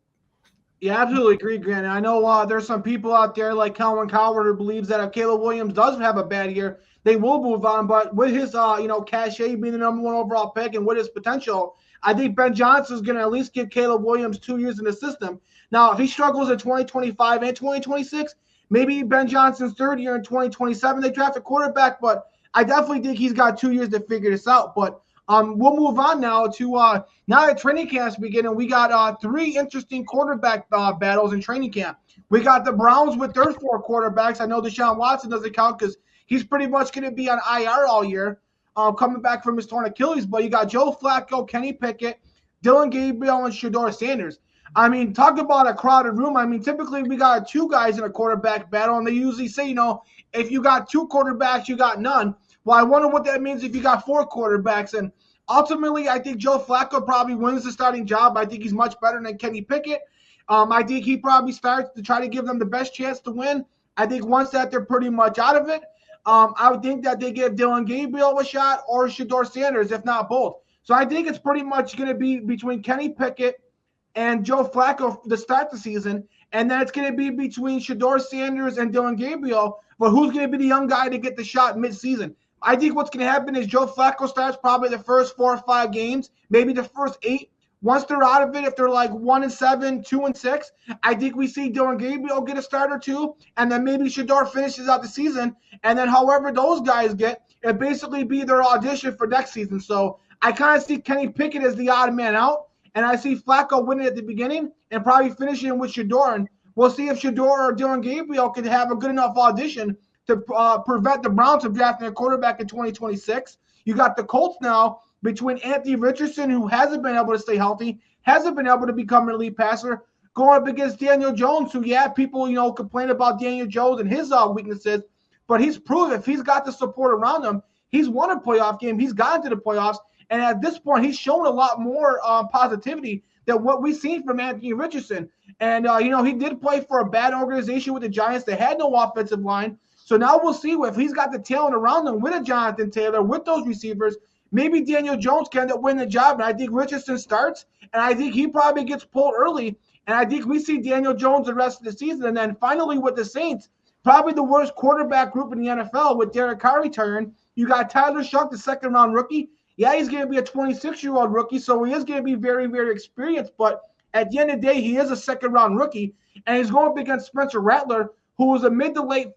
S1: Yeah, absolutely agree, Grant. I know there's some people out there like Calvin Coward who believes that if Caleb Williams does have a bad year, they will move on. But with his, cachet being the number one overall pick and with his potential, I think Ben Johnson is going to at least give Caleb Williams 2 years in the system. Now, if he struggles in 2025 and 2026, maybe Ben Johnson's third year in 2027, they draft a quarterback. But I definitely think he's got 2 years to figure this out. But we'll move on now to now that training camp's beginning. We got 3 interesting quarterback battles in training camp. We got the Browns with their 4 quarterbacks. I know Deshaun Watson doesn't count because he's pretty much going to be on IR all year, coming back from his torn Achilles. But you got Joe Flacco, Kenny Pickett, Dylan Gabriel, and Shedeur Sanders. I mean, talk about a crowded room. I mean, typically we got 2 guys in a quarterback battle, and they usually say, if you got 2 quarterbacks, you got none. Well, I wonder what that means if you got 4 quarterbacks. And ultimately, I think Joe Flacco probably wins the starting job. I think he's much better than Kenny Pickett. I think he probably starts to try to give them the best chance to win. I think once that they're pretty much out of it, I would think that they give Dylan Gabriel a shot or Shedeur Sanders, if not both. So I think it's pretty much going to be between Kenny Pickett and Joe Flacco to start the season. And then it's going to be between Shedeur Sanders and Dylan Gabriel. But who's going to be the young guy to get the shot mid-season? I think what's going to happen is Joe Flacco starts probably the first 4 or 5 games, maybe the first 8. Once they're out of it, if they're like 1-7, 2-6, I think we see Dylan Gabriel get a start or 2, and then maybe Shedeur finishes out the season. And then however those guys get, it basically be their audition for next season. So I kind of see Kenny Pickett as the odd man out, and I see Flacco winning at the beginning and probably finishing with Shedeur. And we'll see if Shedeur or Dylan Gabriel can have a good enough audition to prevent the Browns from drafting a quarterback in 2026. You got the Colts now between Anthony Richardson, who hasn't been able to stay healthy, hasn't been able to become an elite passer, going up against Daniel Jones, who, people, complain about Daniel Jones and his weaknesses, but he's proven if he's got the support around him, he's won a playoff game, he's gotten to the playoffs, and at this point, he's shown a lot more positivity than what we've seen from Anthony Richardson. And, he did play for a bad organization with the Giants. They had no offensive line. So now we'll see if he's got the talent around him with a Jonathan Taylor, with those receivers. Maybe Daniel Jones can end up winning the job. And I think Richardson starts, and I think he probably gets pulled early. And I think we see Daniel Jones the rest of the season. And then finally with the Saints, probably the worst quarterback group in the NFL with Derek Carr retiring. You got Tyler Shough, the second-round rookie. Yeah, he's going to be a 26-year-old rookie, so he is going to be very, very experienced. But at the end of the day, he is a second-round rookie, and he's going up against Spencer Rattler, who was a mid to late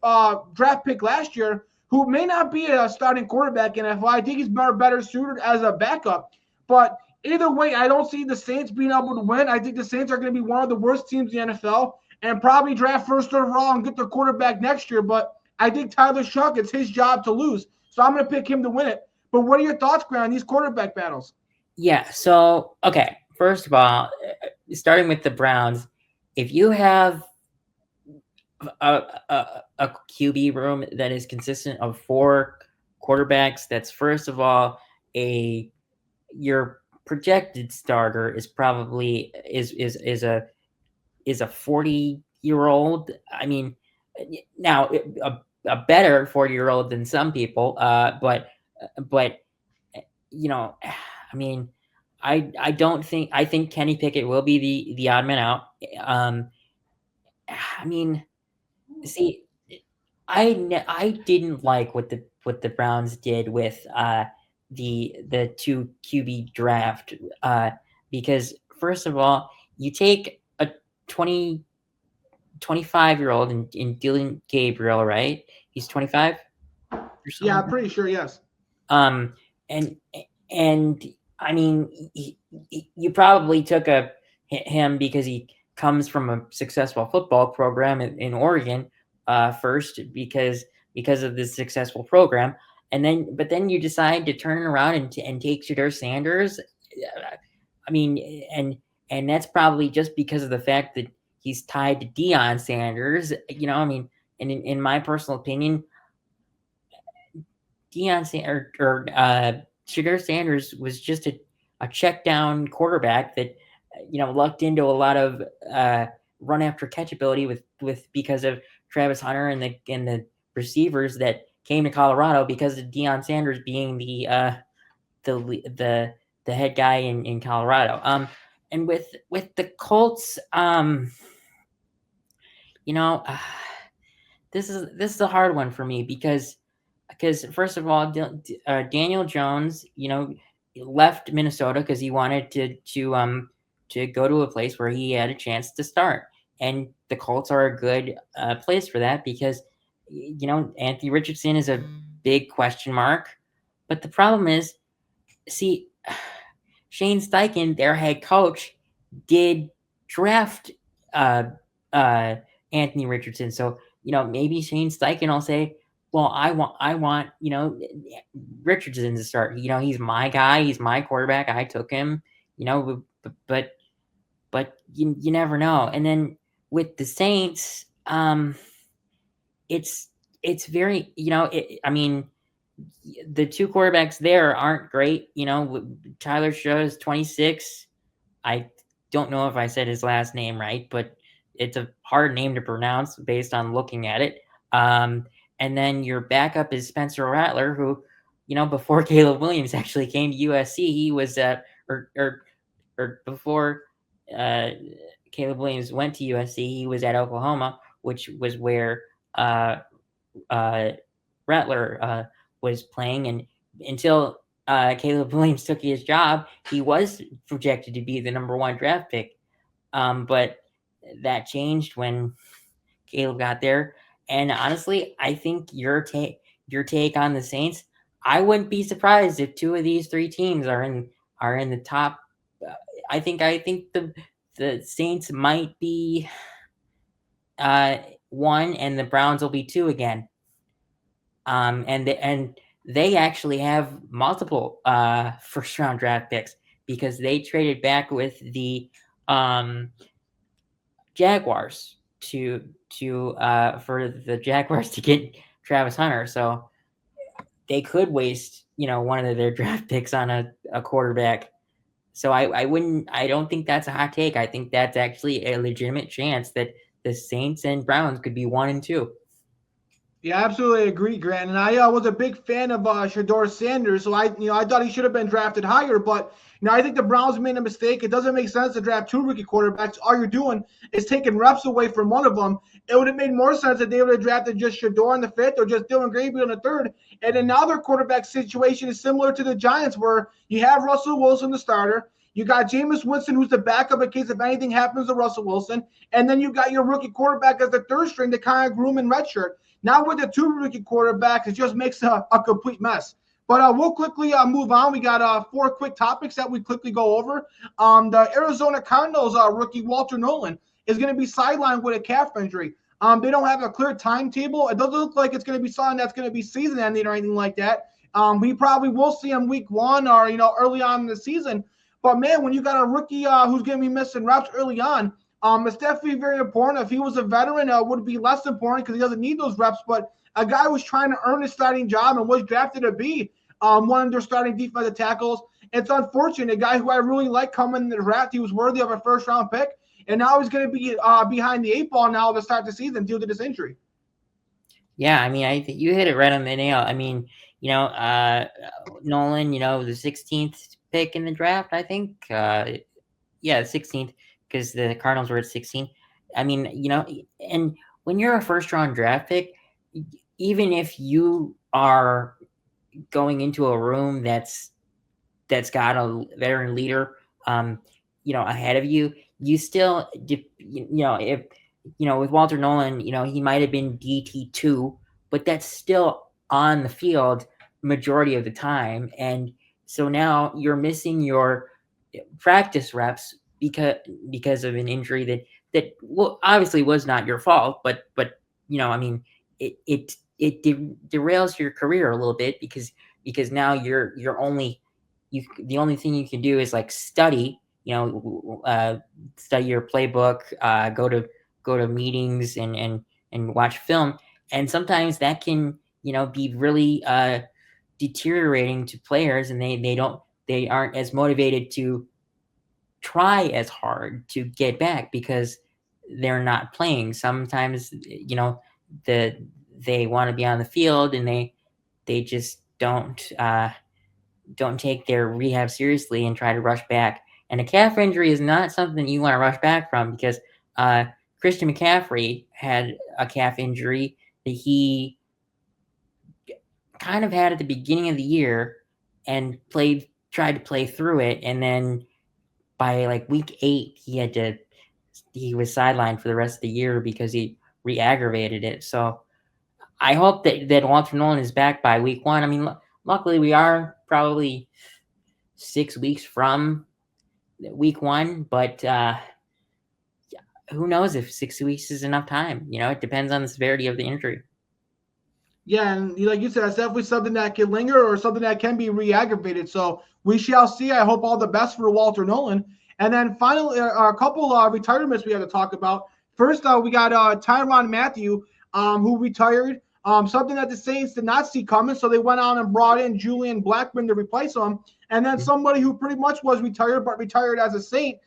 S1: draft pick last year, who may not be a starting quarterback in NFL. I think he's better suited as a backup. But either way, I don't see the Saints being able to win. I think the Saints are going to be one of the worst teams in the NFL and probably draft first overall and get their quarterback next year. But I think Tyler Shough, it's his job to lose. So I'm going to pick him to win it. But what are your thoughts, Grant, on these quarterback battles?
S2: Yeah, so, okay, first of all, starting with the Browns, if you have a QB room that is consistent of 4 quarterbacks, that's first of all your projected starter is probably is a 40-year-old. I mean, now a better 40-year-old than some people, but I mean, I don't think I think Kenny Pickett will be the odd man out. I mean, see, I didn't like what the Browns did with the 2 QB draft because first of all, you take a 25-year-old in Dylan Gabriel, right? He's 25.
S1: Yeah, I'm pretty sure. Yes.
S2: And I mean, you probably took him because he comes from a successful football program in Oregon first because of this successful program, but then you decide to turn around and take Shedeur Sanders. I mean, and that's probably just because of the fact that he's tied to Deion Sanders. I mean, and in my personal opinion, Deion Sanders or Shedeur Sanders was just a check down quarterback that lucked into a lot of run after catch ability with because of Travis Hunter and the receivers that came to Colorado because of Deion Sanders being the head guy in Colorado. And with the Colts, this is a hard one for me because first of all, Daniel Jones, left Minnesota because he wanted to go to a place where he had a chance to start, and the Colts are a good place for that because Anthony Richardson is a big question mark, but the problem is, see, Shane Steichen, their head coach, did draft Anthony Richardson, so maybe Shane Steichen will say, well, I want Richardson to start. He's my guy. He's my quarterback. I took him. But you never know. And then with the Saints, it's very I mean, the 2 quarterbacks there aren't great. Tyler Shough is 26. I don't know if I said his last name right, but it's a hard name to pronounce based on looking at it. And then your backup is Spencer Rattler, who, before Caleb Williams actually came to USC, he was or before Caleb Williams went to USC, he was at Oklahoma, which was where Rattler was playing. And until Caleb Williams took his job, he was projected to be the number 1 draft pick. But that changed when Caleb got there. And honestly, I think your take on the Saints, I wouldn't be surprised if 2 of these 3 teams are in the top. I think the Saints might be 1, and the Browns will be 2 again. And they actually have multiple first-round draft picks because they traded back with the Jaguars for the Jaguars to get Travis Hunter. So they could waste, one of their draft picks on a quarterback. So I don't think that's a hot take. I think that's actually a legitimate chance that the Saints and Browns could be 1 and 2.
S1: Yeah, absolutely agree, Grant. And I was a big fan of Shedeur Sanders, so I thought he should have been drafted higher. But I think the Browns made a mistake. It doesn't make sense to draft 2 rookie quarterbacks. All you're doing is taking reps away from one of them. It would have made more sense if they would have drafted just Shedeur in the 5th or just Dylan Gravy in the 3rd. And then now their quarterback situation is similar to the Giants, where you have Russell Wilson, the starter. You got Jameis Winston, who's the backup in case if anything happens to Russell Wilson. And then you got your rookie quarterback as the 3rd string to kind of groom in redshirt. Now with the 2 rookie quarterbacks, it just makes a complete mess. But we'll quickly move on. We got 4 quick topics that we quickly go over. The Arizona Cardinals rookie Walter Nolen is going to be sidelined with a calf injury. They don't have a clear timetable. It doesn't look like it's going to be something that's going to be season-ending or anything like that. We probably will see him week 1 or early on in the season. But man, when you got a rookie who's going to be missing reps early on, it's definitely very important. If he was a veteran, it would be less important because he doesn't need those reps. But a guy who's trying to earn his starting job and was drafted to be one of their starting defensive tackles. It's unfortunate. A guy who I really like coming in the draft, he was worthy of a first-round pick, and now he's going to be behind the 8 ball now to start the season due to this injury.
S2: Yeah, I mean, I think you hit it right on the nail. I mean, Nolen, the 16th pick in the draft, I think. The 16th. Because the Cardinals were at 16. I mean, and when you're a first-round draft pick, even if you are going into a room that's got a veteran leader, ahead of you, you still, if with Walter Nolen, he might have been DT2, but that's still on the field majority of the time, and so now you're missing your practice reps because of an injury that obviously was not your fault, but I mean, it derails your career a little bit because now the only thing you can do is like study your playbook, go to meetings and watch film, and sometimes that can be really deteriorating to players, and they aren't as motivated to try as hard to get back because they're not playing. Sometimes, they want to be on the field and they just don't take their rehab seriously and try to rush back. And a calf injury is not something you want to rush back from because Christian McCaffrey had a calf injury that he kind of had at the beginning of the year and tried to play through it, and then by like week 8, he was sidelined for the rest of the year because he re-aggravated it. So I hope that Walter Nolen is back by week 1. I mean, luckily we are probably 6 weeks from week 1, but who knows if 6 weeks is enough time? It depends on the severity of the injury.
S1: Yeah, and like you said, it's definitely something that can linger or something that can be re-aggravated. So we shall see. I hope all the best for Walter Nolen. And then finally, a couple retirements we have to talk about. First, we got Tyrann Mathieu, who retired. Something that the Saints did not see coming, so they went out and brought in Julian Blackmon to replace him. And then somebody who pretty much was retired, but retired as a Saint,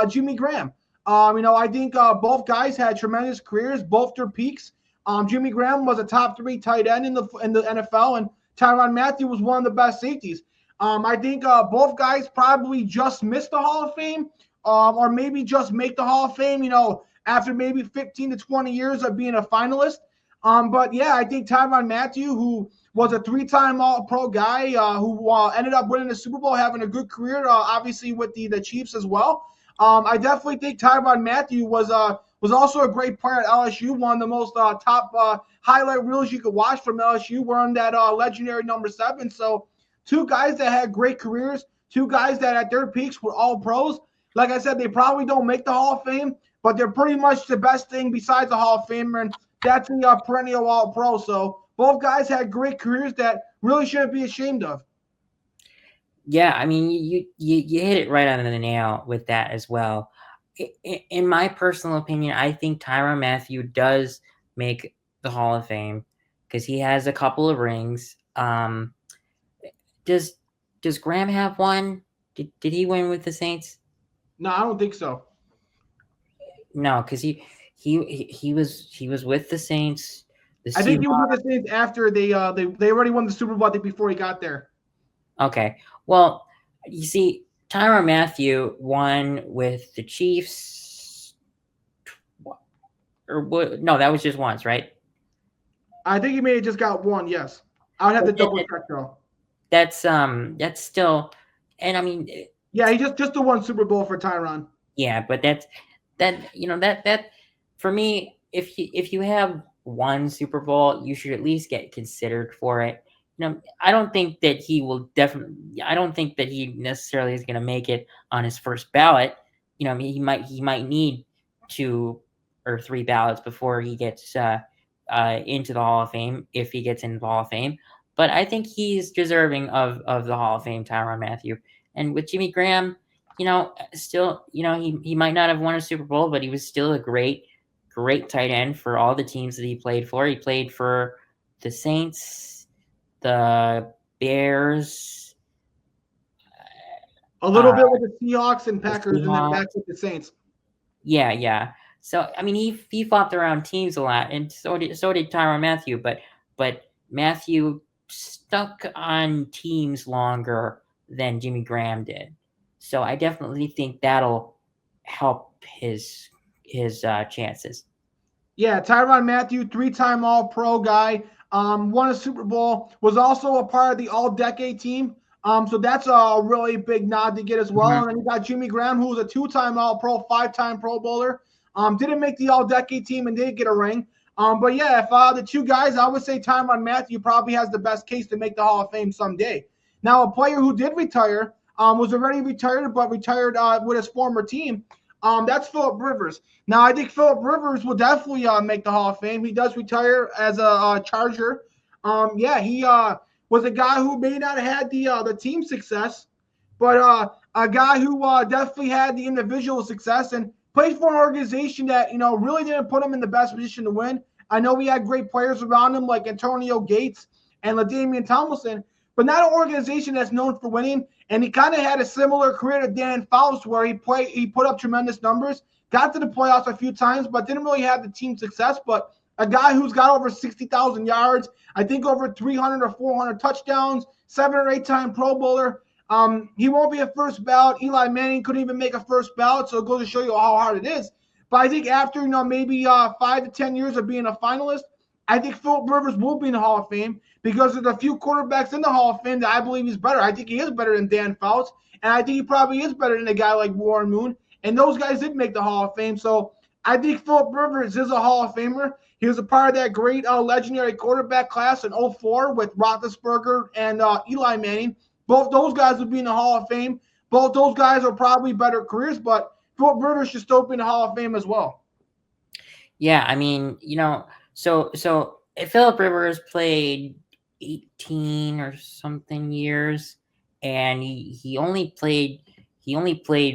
S1: Jimmy Graham. I think both guys had tremendous careers, both their peaks. Jimmy Graham was a top 3 tight end in the NFL, and Tyrann Mathieu was one of the best safeties. I think both guys probably just missed the Hall of Fame, or maybe just make the Hall of Fame, after maybe 15 to 20 years of being a finalist. But yeah, I think Tyrann Mathieu, who was a 3-time All-Pro guy, who ended up winning the Super Bowl, having a good career, obviously with the Chiefs as well. I definitely think Tyrann Mathieu was also a great player at LSU, one of the most top highlight reels you could watch from LSU, wearing that legendary number 7. So 2 guys that had great careers, 2 guys that at their peaks were all pros. Like I said, they probably don't make the Hall of Fame, but they're pretty much the best thing besides the Hall of Fame, and that's the perennial All-Pro. So Both guys had great careers that really shouldn't be ashamed of.
S2: Yeah, I mean, you hit it right on the nail with that as well. In my personal opinion, I think Tyrann Mathieu does make the Hall of Fame because he has a couple of rings. Does Graham have one? Did he win with the Saints?
S1: No, I don't think so.
S2: No, because he was with the Saints.
S1: I think he was with the Saints after they already won the Super Bowl. I think before he got there.
S2: Okay, well, you see, Tyrann Mathieu won with the Chiefs. Or what? No, that was just once, right?
S1: I think he may have just got one. Yes, I would have to double check though.
S2: That's still, and I mean,
S1: yeah, he just the one Super Bowl for Tyrann.
S2: Yeah, but that for me, if you have one Super Bowl, you should at least get considered for it. I don't think that he will I don't think that he necessarily is going to make it on his first ballot. I mean, he might need 2 or 3 ballots before he gets into the Hall of Fame, if he gets into the Hall of Fame. But I think he's deserving of the Hall of Fame, Tyrann Mathieu. And with Jimmy Graham, still, he might not have won a Super Bowl, but he was still a great tight end for all the teams that he played for. He played for the Saints, the Bears,
S1: a little bit with the Seahawks and Packers, and then back with the Saints.
S2: Yeah. So I mean, he flopped around teams a lot, and so did Tyrann Mathieu. But Mathieu stuck on teams longer than Jimmy Graham did. So I definitely think that'll help his chances.
S1: Yeah, Tyrann Mathieu, 3-time All-Pro guy, won a Super Bowl, was also a part of the All-Decade team. So that's a really big nod to get as well. Mm-hmm. And then you got Jimmy Graham, who was a 2-time All-Pro, 5-time Pro Bowler. Didn't make the All-Decade team and did get a ring. But yeah, if the two guys, I would say Tyrann Mathieu probably has the best case to make the Hall of Fame someday. Now, a player who did retire, was already retired, but retired with his former team. That's Philip Rivers. Now, I think Philip Rivers will definitely make the Hall of Fame. He does retire as a Charger. He was a guy who may not have had the team success, but a guy who definitely had the individual success and played for an organization that, really didn't put him in the best position to win. I know we had great players around him like Antonio Gates and LaDainian Tomlinson, but not an organization that's known for winning. And he kind of had a similar career to Dan Fouts, where he put up tremendous numbers, got to the playoffs a few times, but didn't really have the team success. But a guy who's got over 60,000 yards, I think over 300 or 400 touchdowns, 7 or 8-time Pro Bowler. He won't be a first ballot. Eli Manning couldn't even make a first ballot, so it goes to show you how hard it is. But I think after, maybe 5 to 10 years of being a finalist, I think Philip Rivers will be in the Hall of Fame because there's a few quarterbacks in the Hall of Fame that I believe he's better. I think he is better than Dan Fouts, and I think he probably is better than a guy like Warren Moon. And those guys did make the Hall of Fame. So I think Philip Rivers is a Hall of Famer. He was a part of that great legendary quarterback class in 2004 with Roethlisberger and Eli Manning. Both those guys would be in the Hall of Fame. Both those guys are probably better careers, but Philip Rivers should still be in the Hall of Fame as well.
S2: Yeah, I mean, so Philip Rivers played 18 or something years, and he only played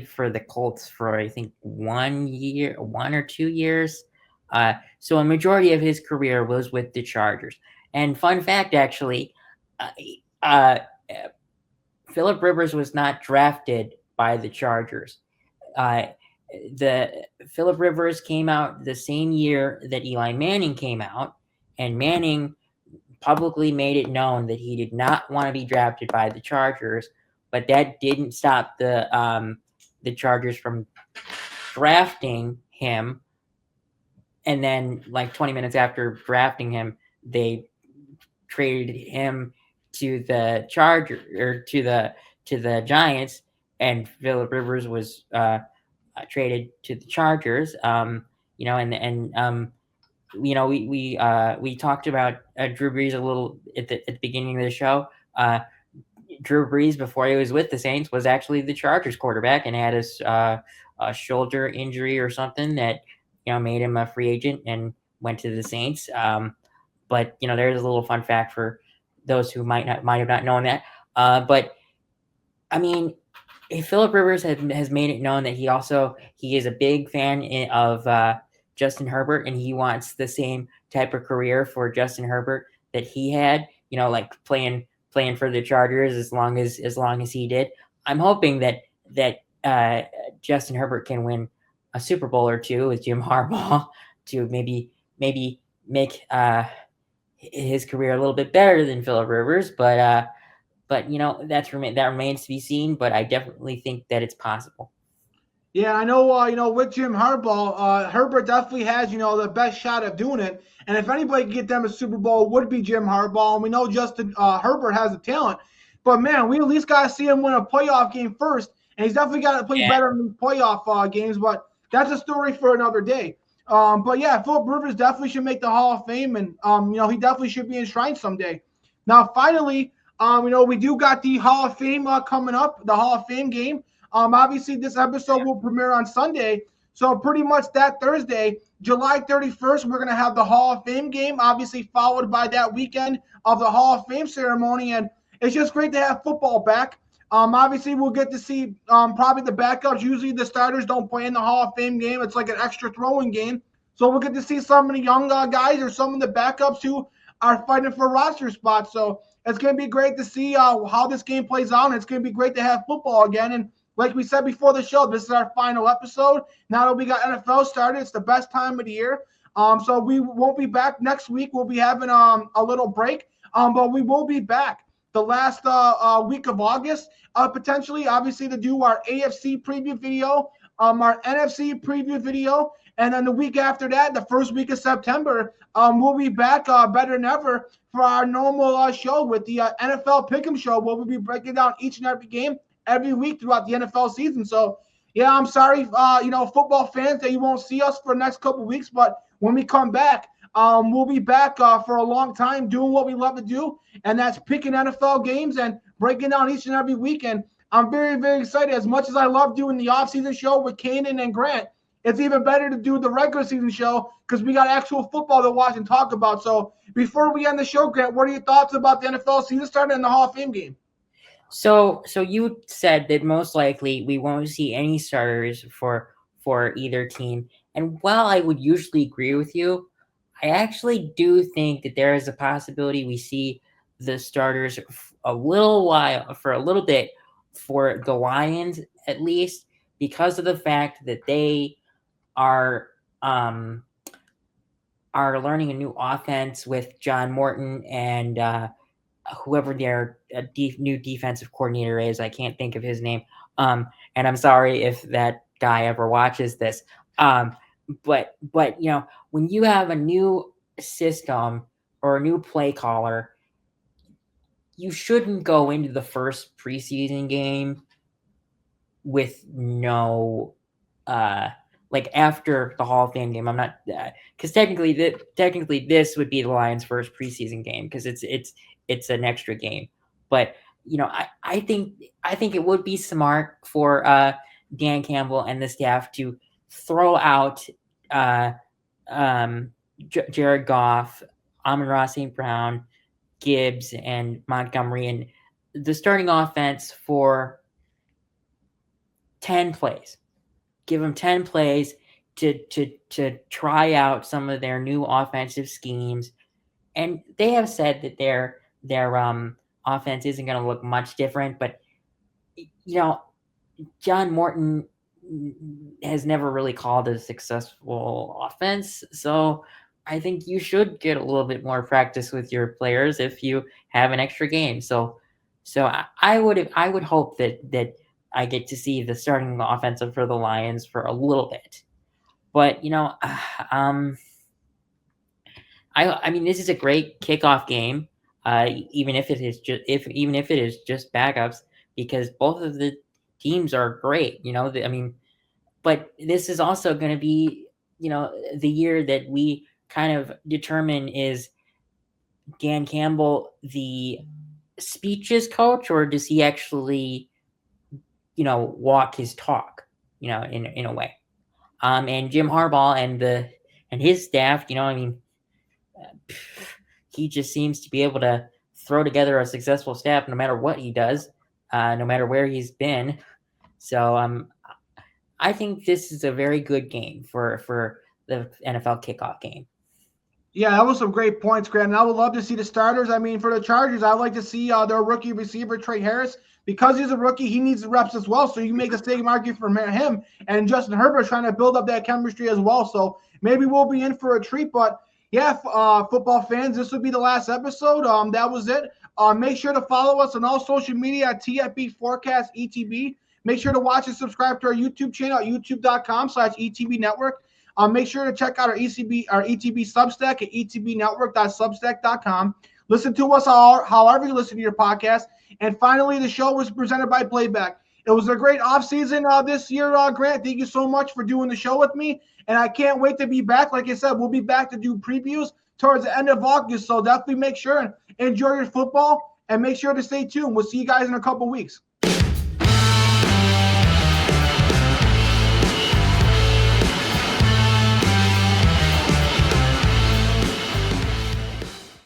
S2: for the Colts for, I think, 1 or 2 years. So a majority of his career was with the Chargers. And fun fact, actually, Philip Rivers was not drafted by the Chargers. The Philip Rivers came out the same year that Eli Manning came out, and Manning publicly made it known that he did not want to be drafted by the Chargers, but that didn't stop the Chargers from drafting him. And then, like 20 minutes after drafting him, they traded him to the Chargers, or to the Giants, and Philip Rivers was traded to the Chargers. We talked about Drew Brees a little at the beginning of the show. Drew Brees, before he was with the Saints, was actually the Chargers quarterback and had a shoulder injury or something that made him a free agent and went to the Saints. But there's a little fun fact for those who might have not known that. But I mean, Philip Rivers has made it known that he is a big fan of Justin Herbert, and he wants the same type of career for Justin Herbert that he had. Like playing for the Chargers as long as he did. I'm hoping that Justin Herbert can win a Super Bowl or two with Jim Harbaugh to maybe make his career a little bit better than Philip Rivers, but that remains to be seen. But I definitely think that it's possible.
S1: Yeah, I know. With Jim Harbaugh, Herbert definitely has the best shot of doing it. And if anybody could get them a Super Bowl, it would be Jim Harbaugh. And we know Justin Herbert has the talent, but man, we at least got to see him win a playoff game first. And he's definitely got to play better in the playoff games. But that's a story for another day. But yeah, Philip Rivers definitely should make the Hall of Fame, and he definitely should be enshrined someday. Now, finally, we do got the Hall of Fame coming up, the Hall of Fame game. Obviously, this episode will premiere on Sunday, so pretty much that Thursday, July 31st, we're going to have the Hall of Fame game, obviously followed by that weekend of the Hall of Fame ceremony, and it's just great to have football back. Obviously, we'll get to see probably the backups. Usually the starters don't play in the Hall of Fame game. It's like an extra throwing game. So we'll get to see some of the young guys or some of the backups who are fighting for roster spots. So it's going to be great to see how this game plays out. And it's going to be great to have football again. And like we said before the show, this is our final episode. Now that we got NFL started, it's the best time of the year. So we won't be back next week. We'll be having a little break, but we will be back the last week of August, potentially, obviously, to do our AFC preview video, our NFC preview video, and then the week after that, the first week of September, we'll be back better than ever for our normal show with the NFL Pick'em Show, where we'll be breaking down each and every game every week throughout the NFL season. So, yeah, I'm sorry, football fans, that you won't see us for the next couple weeks, but when we come back, we'll be back for a long time doing what we love to do, and that's picking NFL games and breaking down each and every weekend. I'm very, very excited. As much as I love doing the offseason show with Kanan and Grant, it's even better to do the regular season show because we got actual football to watch and talk about. So before we end the show, Grant, what are your thoughts about the NFL season starting and the Hall of Fame game?
S2: So you said that most likely we won't see any starters for either team. And while I would usually agree with you, I actually do think that there is a possibility we see the starters for a little bit for the Lions, at least because of the fact that they are learning a new offense with John Morton and whoever their new defensive coordinator is. I can't think of his name. And I'm sorry if that guy ever watches this. But when you have a new system or a new play caller, you shouldn't go into the first preseason game with no after the Hall of Fame game. I'm not because technically this would be the Lions' first preseason game because it's an extra game. But I think it would be smart for Dan Campbell and the staff to throw out Jared Goff, Amon-Ra St. Brown, Gibbs, and Montgomery, and the starting offense for 10 plays. Give them 10 plays to try out some of their new offensive schemes. And they have said that their offense isn't going to look much different, but John Morton has never really called a successful offense, so I think you should get a little bit more practice with your players if you have an extra game. So I would hope that I get to see the starting offensive for the Lions for a little bit, but I mean, this is a great kickoff game, even if it is just backups, because both of the teams are great. But this is also going to be the year that we kind of determine, is Dan Campbell the speeches coach, or does he actually walk his talk in a way, and Jim Harbaugh and his staff, he just seems to be able to throw together a successful staff no matter what he does, no matter where he's been. So I think this is a very good game for the NFL kickoff game.
S1: Yeah, that was some great points, Grant. And I would love to see the starters. I mean, for the Chargers, I'd like to see their rookie receiver, Trey Harris. Because he's a rookie, he needs the reps as well. So you make the same argument for him. And Justin Herbert trying to build up that chemistry as well. So maybe we'll be in for a treat. But yeah, football fans, this will be the last episode. That was it. Make sure to follow us on all social media at TFB Forecast ETB. Make sure to watch and subscribe to our YouTube channel at youtube.com/ETB Network. Make sure to check out our ETB Substack at etbnetwork.substack.com. Listen to us however you listen to your podcast. And finally, the show was presented by Playback. It was a great offseason this year, Grant. Thank you so much for doing the show with me. And I can't wait to be back. Like I said, we'll be back to do previews towards the end of August. So definitely make sure and enjoy your football and make sure to stay tuned. We'll see you guys in a couple weeks.